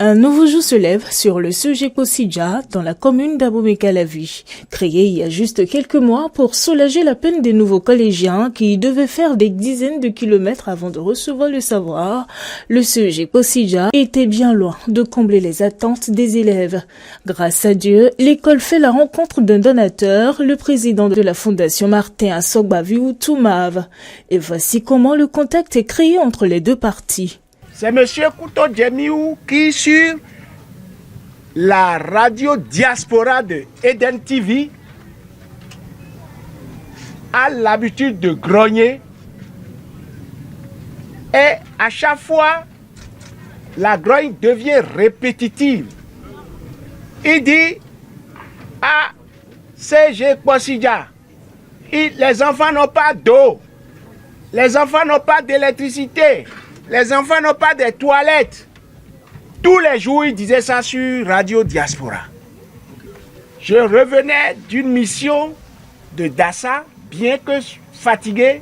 Un nouveau jour se lève sur le Sogeko Sidja dans la commune d'Abomey-Calavi. Créé il y a juste quelques mois pour soulager la peine des nouveaux collégiens qui devaient faire des dizaines de kilomètres avant de recevoir le savoir, le Sogeko Sidja était bien loin de combler les attentes des élèves. Grâce à Dieu, l'école fait la rencontre d'un donateur, le président de la fondation Martin Asogbaviou Toumav. Et voici comment le contact est créé entre les deux parties. C'est M. Kouto Djemiou qui, sur la radio diaspora de Eden TV, a l'habitude de grogner. Et à chaque fois, la grogne devient répétitive. Il dit à Sogeko Sidja, les enfants n'ont pas d'eau, les enfants n'ont pas d'électricité. Les enfants n'ont pas de toilettes. Tous les jours, il disait ça sur Radio Diaspora. Je revenais d'une mission de Dassa, bien que fatigué.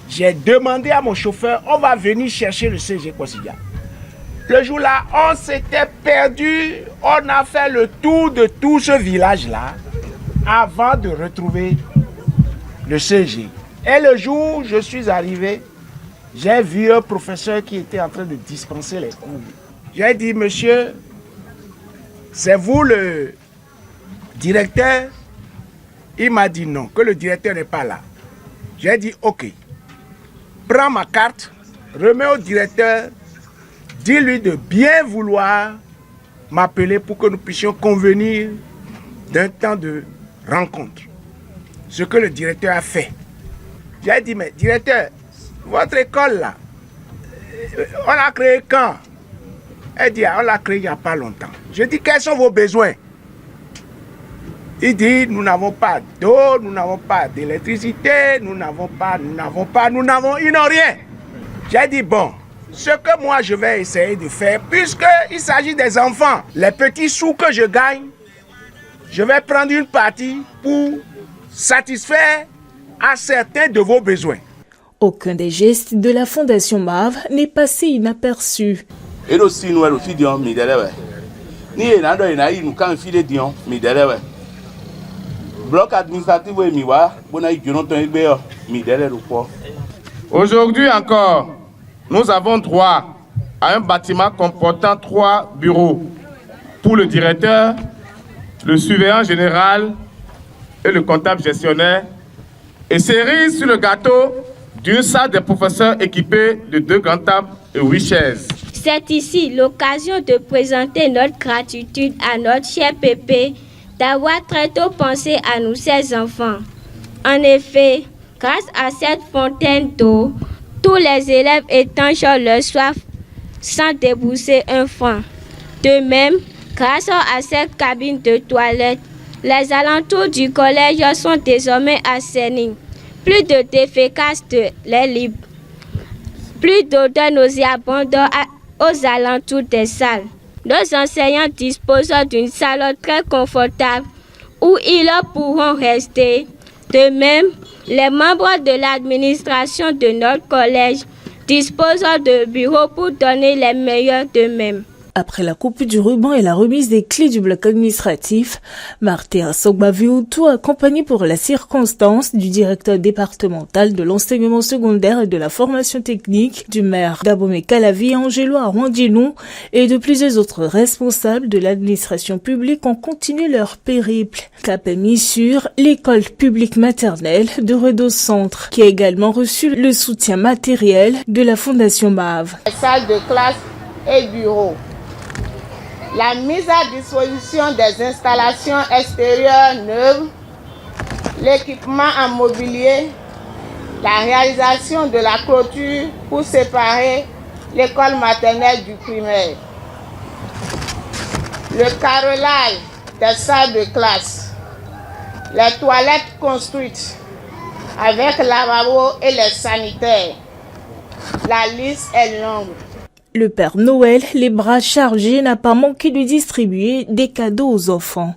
J'ai demandé à mon chauffeur, on va venir chercher le Sogeko Sidja. Le jour-là, on s'était perdu. On a fait le tour de tout ce village-là avant de retrouver le CG. Et le jour où je suis arrivé, j'ai vu un professeur qui était en train de dispenser les cours. J'ai dit, monsieur, c'est vous le directeur? Il m'a dit non, que le directeur n'est pas là. J'ai dit, ok, prends ma carte, remets au directeur, dis-lui de bien vouloir m'appeler pour que nous puissions convenir d'un temps de rencontre. Ce que le directeur a fait. J'ai dit, mais directeur, votre école là, on l'a créée quand? Elle dit, on l'a créée il n'y a pas longtemps. Je dis, quels sont vos besoins? Il dit, nous n'avons pas d'eau, nous n'avons pas d'électricité, ils n'ont rien. J'ai dit, bon, ce que moi je vais essayer de faire, puisqu'il s'agit des enfants, les petits sous que je gagne, je vais prendre une partie pour satisfaire à certains de vos besoins. Aucun des gestes de la Fondation MAV n'est passé inaperçu. Aujourd'hui encore, nous avons droit à un bâtiment comportant 3 bureaux pour le directeur, le surveillant général et le comptable gestionnaire, et cerise sur le gâteau, d'une salle des professeurs équipée de 2 grandes tables et 8 chaises. C'est ici l'occasion de présenter notre gratitude à notre cher Pépé d'avoir très tôt pensé à nous, ses enfants. En effet, grâce à cette fontaine d'eau, tous les élèves étanchent leur soif sans débourser un franc. De même, grâce à cette cabine de toilette, les alentours du collège sont désormais assainis. Plus de défécaces de l'air libre, plus d'odeurs nauséabondes aux alentours des salles. Nos enseignants disposent d'une salle très confortable où ils pourront rester. De même, les membres de l'administration de notre collège disposent de bureaux pour donner les meilleurs d'eux-mêmes. Après la coupe du ruban et la remise des clés du bloc administratif, Martin Asogbaviou, accompagné pour la circonstance du directeur départemental de l'enseignement secondaire et de la formation technique, du maire d'Abomey-Calavi, Angelo Arwandilou, et de plusieurs autres responsables de l'administration publique ont continué leur périple. Cap est mis sur l'école publique maternelle de Redos Centre, qui a également reçu le soutien matériel de la Fondation MAV. Salle de classe et bureau. La mise à disposition des installations extérieures neuves, l'équipement en mobilier, la réalisation de la clôture pour séparer l'école maternelle du primaire, le carrelage des salles de classe, les toilettes construites avec lavabo et les sanitaires. La liste est longue. Le Père Noël, les bras chargés, n'a pas manqué de distribuer des cadeaux aux enfants.